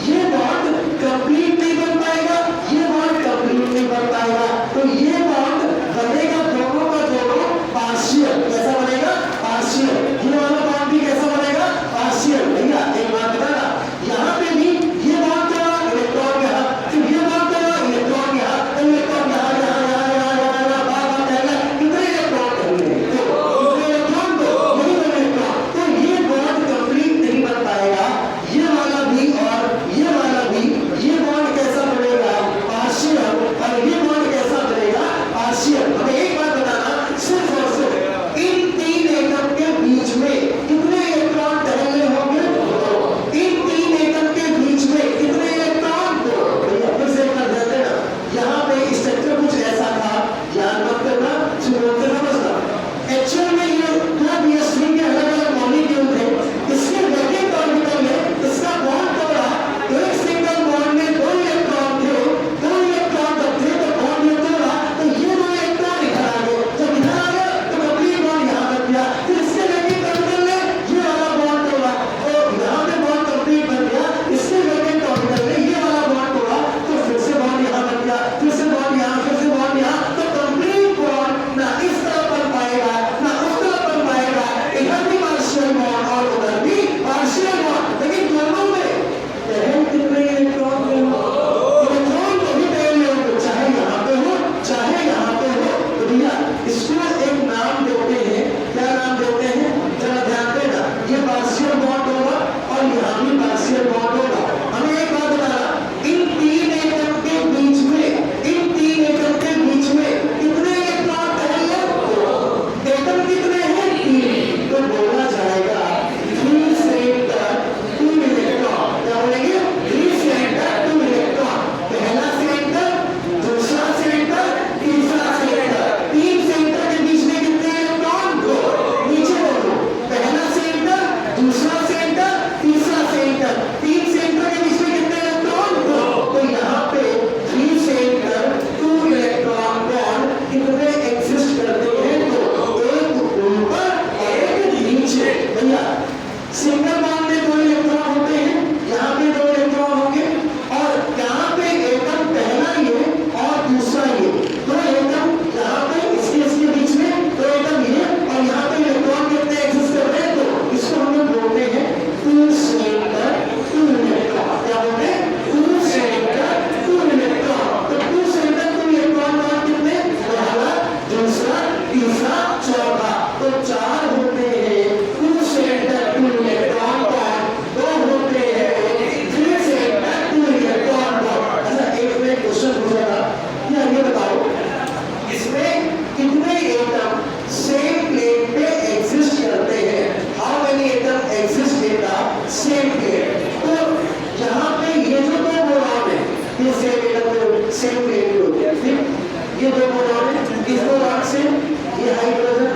ये बॉन्ड कंप्लीट नहीं बन पाएगा, ये बॉन्ड कंप्लीट नहीं बन पाएगा। तो ये बॉन्ड बनेगा दोनों का दोनों पार्शियल। कैसा बनेगा? पार्शियल। ये वाला बॉन्ड भी कैसा बनेगा? पार्शियल। भैया एक बात बताना, यहाँ पे भी ये बॉन्ड तोड़ा, इलेक्ट्रॉन यहाँ, फिर ये बॉन्ड तोड़ा, इलेक्ट्रॉन यहाँ, इलेक्ट्रॉन यहाँ यहाँ यहाँ यहाँ यहाँ यहाँ बार-बार जाएगा। कितने इलेक्ट्रॉन करेंगे? कितने इलेक्ट्रॉन? तो यही दो इलेक्ट्रॉन। तो ये बॉन्ड कंप्लीट नहीं बन पाएगा, ये वाला भी और ये वाला भी। ये बॉन्ड कैसा बनेगा? पार्शियल। और ये बॉन्ड कैसा बनेगा? पार्शियल। हमें एक बात बताना, सिर्फ और सिर्फ इन तीन एटम के बीच में कितने इलेक्ट्रॉन टहलने होंगे? इन तीन एटम के बीच में कितने इलेक्ट्रॉन? भैया फिर से एक बार ध्यान देना, यहाँ पे स्ट्रक्चर कुछ ऐसा था, याद मत करना, सुनते समझना। एक्चुअल में ये दो BS3 के अलग-अलग मॉलिक्यूल थे, इसके वैकेंट ऑर्बिटल में इसका बॉन्ड तोड़ा, एक सिंगल बॉन्ड में दो इलेक्ट्रॉन थे, दो इलेक्ट्रॉन जब थे तो बॉन्ड में तोड़ा, तो ये दो इलेक्ट्रॉन इधर आ गए, जब इधर आ गए तो कंप्लीट बॉन्ड यहाँ बन गया। फिर इसके वैकेंट ऑर्बिटल में ये वाला बॉन्ड तोड़ा, तो यहाँ पे बॉन्ड कंप्लीट बन गया। इसके वैकेंट ऑर्बिटल में ये वाला बॉन्ड तोड़ा, तो फिर से बॉन्ड यहाँ बन गया, फिर से बॉन्ड यहाँ, फिर से बॉन्ड यहाँ। तो कंप्लीट बॉन्ड ना इस तरफ बन पाएगा ना उस तरफ बन पाएगा, इधर भी पार्शियल बॉन्ड और उधर भी पार्शियल बॉन्ड। लेकिन दोनों में टहल कितने इलेक्ट्रॉन पे हो? इलेक्ट्रॉन तो भी टहल हो, चाहे यहाँ पे हो चाहे यहाँ पे हो। तो भैया इसको एक नाम देते हैं, क्या नाम देते हैं? जरा ध्यान देना, ये पार्शियल बॉन्ड होगा और यहाँ भी पार्शियल बॉन्ड होगा। हमें एक बात बताना, इन तीन एटम के बीच में, इन तीन एटम के बीच में कितने इलेक्ट्रॉन टहल रहे? एटम कितने हैं? तीन। तो बोला जाएगा 3 सेंटर 2 इलेक्ट्रॉन। क्या बोलेंगे? 3 सेंटर 2 इलेक्ट्रॉन। पहला सेंटर, दूसरा सेंटर, तीसरा सेंटर। 3 सेंटर के बीच में कितने इलेक्ट्रॉन? 2। नीचे बोलो, पहला सेंटर, दूसरा सेंटर, तीसरा सेंटर। 3 सेंटर के बीच में कितने इलेक्ट्रॉन? 2। तो यहाँ पे 3 सेंटर 2 इलेक्ट्रॉन बॉन्ड कितने एग्जिस्ट करते हैं? तो एक ऊपर और एक नीचे। भैया सिंगल बॉन्ड में 2 इलेक्ट्रॉन होते हैं, यहाँ पे 2 इलेक्ट्रॉन होंगे, और यहाँ पे एटम पहला ये और दूसरा ये, 2 एटम यहाँ पे इसके बीच में 2 एटम ये, और यहाँ पे इलेक्ट्रॉन कितने एग्जिस्ट कर रहे हैं? तो इसको हम लोग बोलते हैं 2 सेंटर 2 इलेक्ट्रॉन। क्या बोलते हैं? 2 सेंटर 2 इलेक्ट्रॉन। तो 2 सेंटर 2 इलेक्ट्रॉन बॉन्ड कितने? पहला, दूसरा, तीसरा, चौथा। तो 4 होते हैं 2 सेंटर 2 इलेक्ट्रॉन बॉन्ड, 2 होते हैं 3 सेंटर 2 इलेक्ट्रॉन बॉन्ड। अच्छा एक में क्वेश्चन पूछा था, ये बताओ इसमें कितने एटम सेम प्लेट पे एग्जिस्ट करते हैं? How many atom exist in the same plate? तो यहाँ पे ये जो दो बोरॉन है, ये सेम एटम पे सेम प्लेट पे होते हैं। ठीक, ये दो बोरॉन है, इस बोरॉन से ये हाइड्रोजन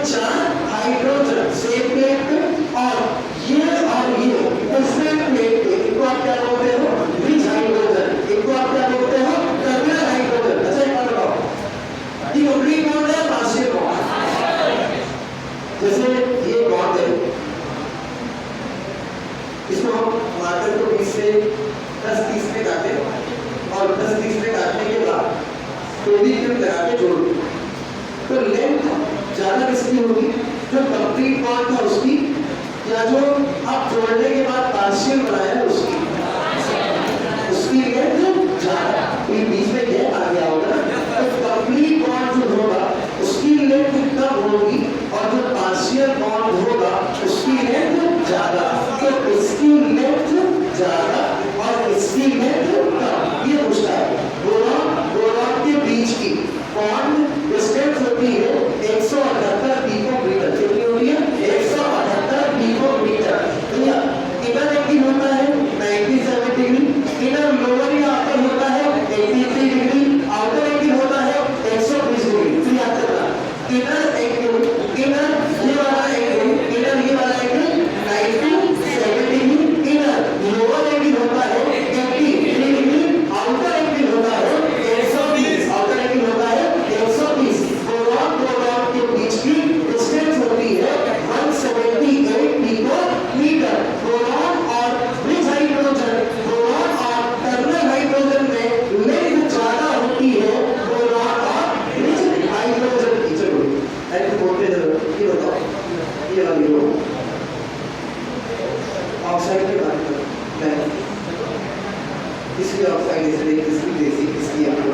चार हाइड्रोजन सेम प्लेट पे और ये डिफरेंट प्लेट पे, इनको आप क्या बोलते हो? Bridge hydrogen. इनको आप क्या बोलते हो? Terminal hydrogen. अच्छा एक बात बताओ, ये कंप्लीट बॉन्ड है पार्शियल बॉन्ड? जैसे ये बॉन्ड है, इसको हम मार्कर को 20 से 10-30 पे काटे और 10-30 पे काटने के बाद थोड़ी क्लिप लगा के जोड़ दो, तो लेंथ ज्यादा किसकी होगी? जो कंप्लीट बॉन्ड था उसकी, या जो आप जोड़ने के बाद पार्शियल बनाया है उसकी लेंथ ज्यादा। ये बीच में गैप आ गया होगा, तो कंप्लीट बॉन्ड जो होगा उसकी लेंथ कम होगी और जो पार्शियल बॉन्ड होगा उसकी लेंथ ज्यादा। तो इसकी लेंथ ज्यादा और इसकी लेंथ कम, ये पूछता है। बोरॉन के बीच की बॉन्ड डिस्टेंस होती है 178 पिकोमीटर। कितनी होती है? 178 पिकोमीटर। इनर एंगल होता है 97 डिग्री, इनर लोअर या अपर होता है 83 डिग्री, आउटर एंगल होता है 120 डिग्री। तो याद रखना, इनर एंगल, इनर ये वाला angle 97 degree, inner lower angle होता है 83 डिग्री, आउटर एंगल होता है 120, आउटर एंगल होता है 120। बोरॉन के बीच की डिस्टेंस होती है 178 पिकोमीटर। बोरॉन और ब्रिज हाइड्रोजन, बोरॉन और टर्मिनल हाइड्रोजन में लेंथ ज्यादा होती है बोरॉन और ब्रिज हाइड्रोजन की। चलो ऐसे बोलते हैं, ये बताओ, ये वाली लो ऑक्साइड के बारे में इसकी ऑक्साइड इसलिए इसकी देसी इसकी आपको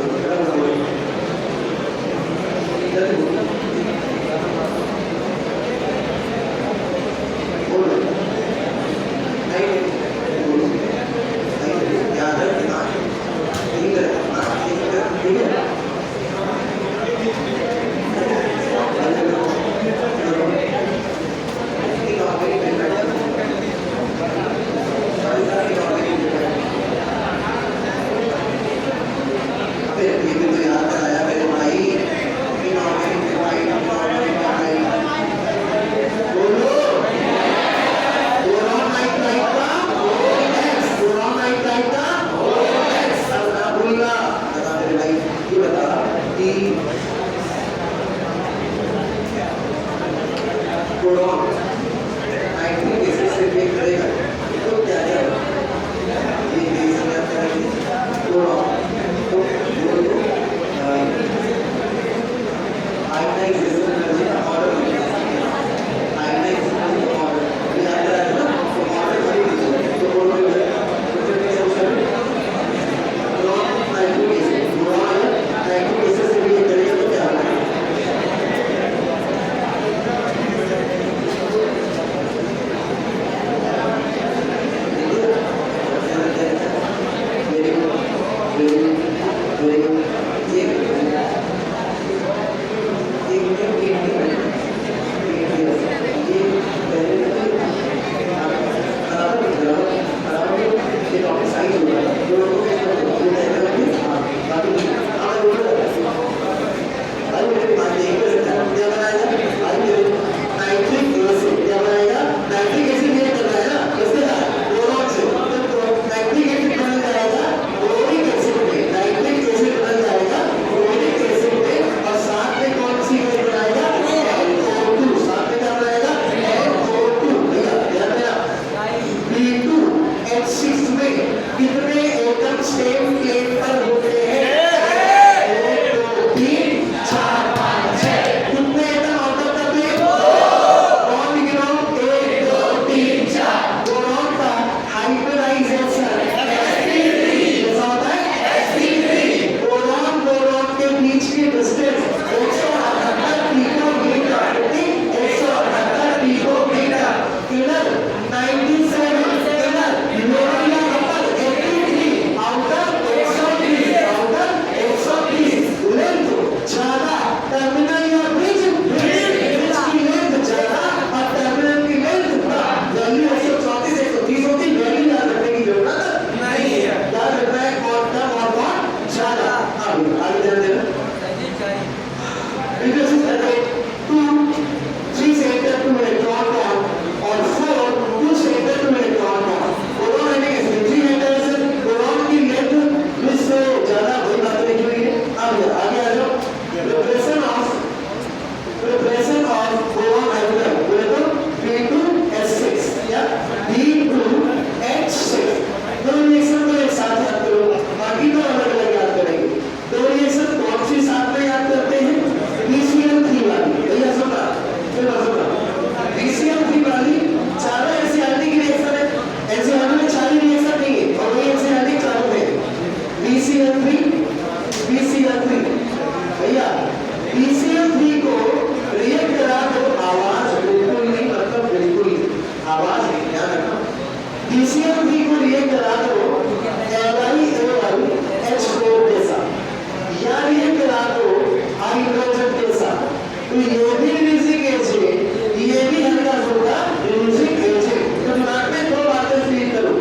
तो ये भी रिलीजिंग एजेंट, ये भी हल्का होगा रिलीजिंग एजेंट। तो दिमाग में दो बातें फील करो,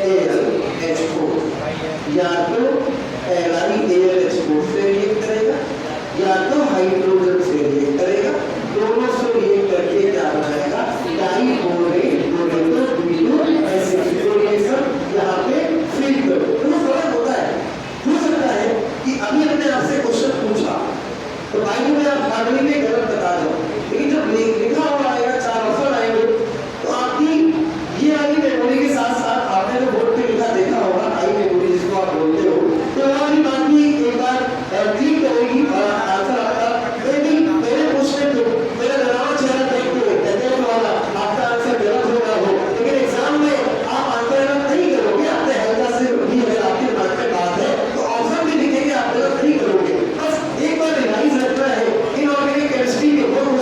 AlH4 या तो AlH4 से रिएक्ट करेगा या तो हाइड्रोजन से रिएक्ट करेगा, दोनों से रिएक्ट करके क्या बनाएगा, डाइबोरेटोरेटो एसिड। तो ये सब यहाँ पे फील करो, तो फर्क होता है। हो सकता है कि अभी हमने आपसे क्वेश्चन पूछा तो भाई में आप फाइनली में गलत बता दो, लेकिन जब लिखा हुआ आएगा, 4 ऑप्शन आएंगे, तो आपकी ये वाली मेमोरी के साथ साथ आपने जो बोर्ड पे लिखा देखा होगा, आई मेमोरी जिसको आप बोलते हो, तो वाली बात भी एक बार क्लिक करेगी और आंसर आपका मेरे क्वेश्चन को मेरा डरावा चेहरा देखते हुए कहते हैं वाला आपका आंसर गलत हो रहा हो, लेकिन एग्जाम में आप आंसर गलत नहीं करोगे, आपने हल्का से भी अगर आपके दिमाग में बात है तो ऑप्शन भी लिखेंगे, आप गलत नहीं करोगे। बस एक बार रिवाइज रखना है, इनऑर्गेनिक केमिस्ट्री के वो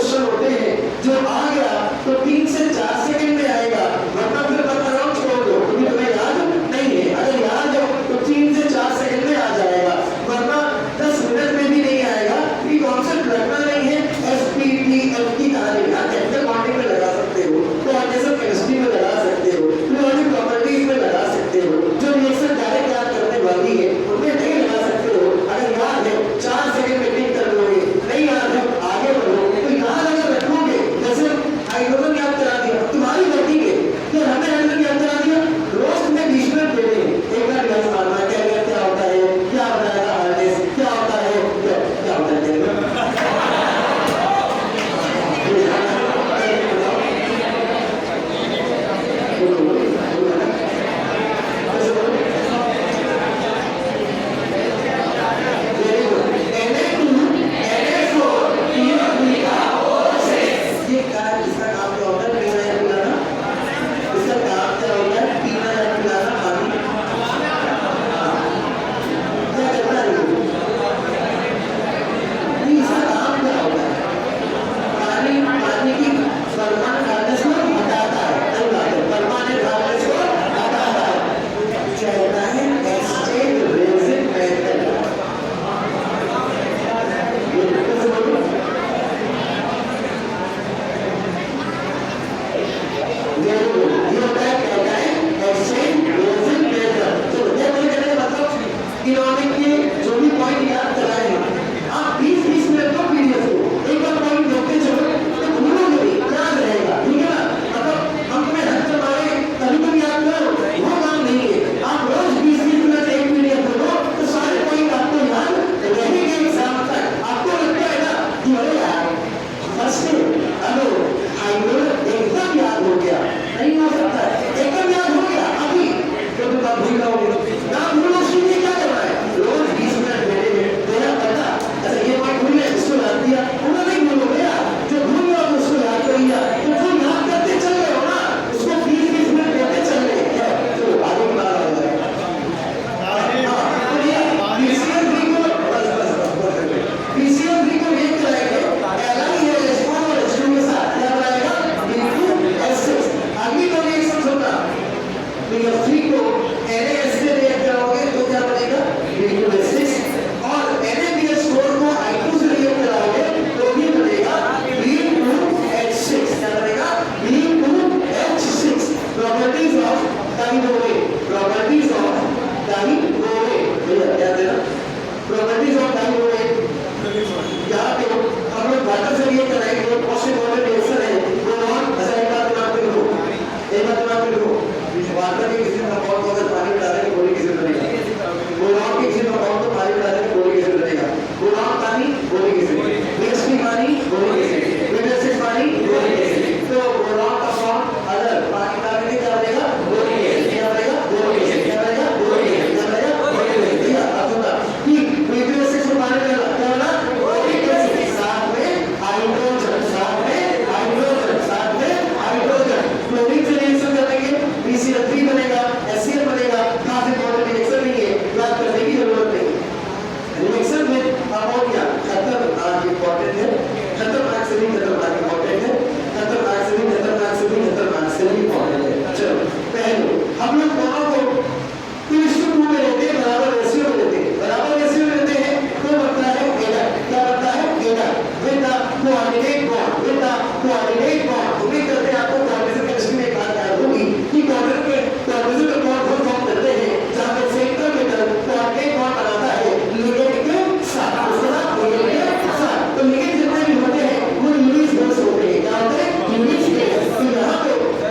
coordinate bond with the coordinate bond. उम्मीद करते हैं आपको कोऑर्डिनेशन केमिस्ट्री में एक बात याद होगी कि कोऑर्डिनेशन बॉन्ड फॉर्म करते हैं जहां पे सेंटर में कोऑर्डिनेट बॉन्ड बनाता है लिगेंड के साथ, उसके साथ लिगेंड के साथ। तो लिगेंड जितने भी होते हैं वो यूनिस बेस होते हैं। क्या होते हैं? यूनिस बेस। तो यहाँ पे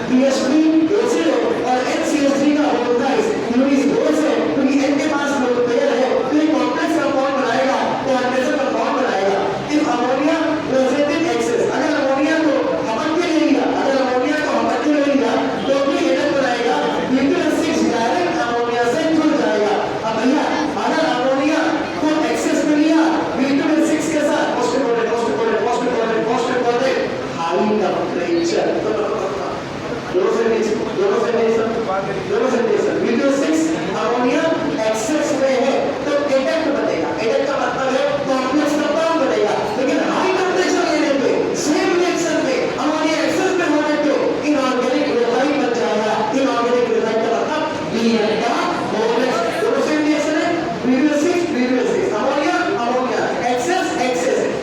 DH3 एसिड और NCH3 का होमोडाइज यूनिस बेस है, तो ये N के पास लोग पेयर है, तो ये कॉम्प्लेक्स कंपाउंड बनाएगा, कोऑर्डिनेशन कंपाउंड बनाएगा। If ammonia present in excess, अगर अमोनिया को हमन के ले लिया, अगर अमोनिया को हमन के ले लिया तो भी एडक बनाएगा, B2S6 डायरेक्ट अमोनिया से जुड़ जाएगा। अब भैया अगर अमोनिया को एक्सेस में लिया B2S6 के साथ मोस्ट इंपोर्टेंट हाई टेंपरेचर, दोनों से B2S6 अमोनिया एक्सेस में है तो एडक बनेगा। एडक का मतलब है कॉम्प्लेक्स कंपाउंड बनेगा, लेकिन हाई टेंपरेचर लेने पे सेम रिएक्शन में अमोनिया एक्सेस में होने पे इनऑर्गेनिक ग्रेफाइट बन जाएगा। इनऑर्गेनिक ग्रेफाइट का मतलब Bn का होमोलेक्स, दोनों सेम रिएक्शन है, B2S6 अमोनिया एक्सेस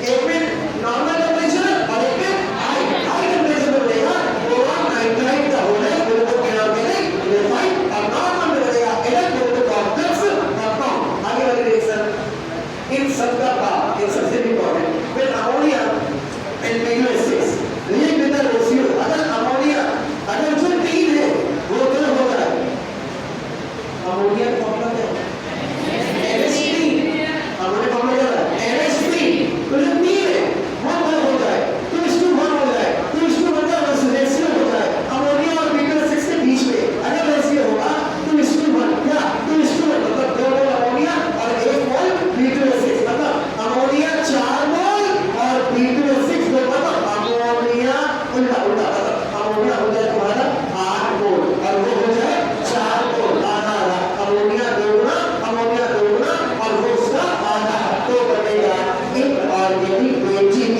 एक में नॉर्मल टेंपरेचर और एक में हाई टेंपरेचर में बनेगा बोरॉन नाइट्राइड का होमोलेक्स, वो इनऑर्गेनिक ग्रेफाइट और नॉर्मल में बनेगा एडक को कॉम्प्लेक्स कंपाउंड। आगे वाली रिएक्शन इन सबका पार्ट, इन सबसे इंपॉर्टेंट फिर ammonia and B2S6 react with the ratio. अगर अमोनिया अगर जो 3 है वो 2 हो जाए, अमोनिया का फॉर्मूला क्या है? NH3। अमोनिया फॉर्मूला क्या है? NH3। तो जो 3 है वो 2 हो जाए, 2:1 हो जाए, 2:1 का रेशियो हो जाए अमोनिया और B2S6 के बीच में। अगर रेशियो होगा 2:1 क्या 2:1 मतलब 2 मोल अमोनिया और 1 मोल B2S6, मतलब अमोनिया 4 मोल और B2S6 2, मतलब अमोनिया उल्टा मतलब अमोनिया हो जाए तुम्हारा 8 मोल और वो हो जाए 4 मोल, आधा अमोनिया 2 गुना और वो उसका आधा, तो बनेगा इनऑर्गेनिक वेजिंग।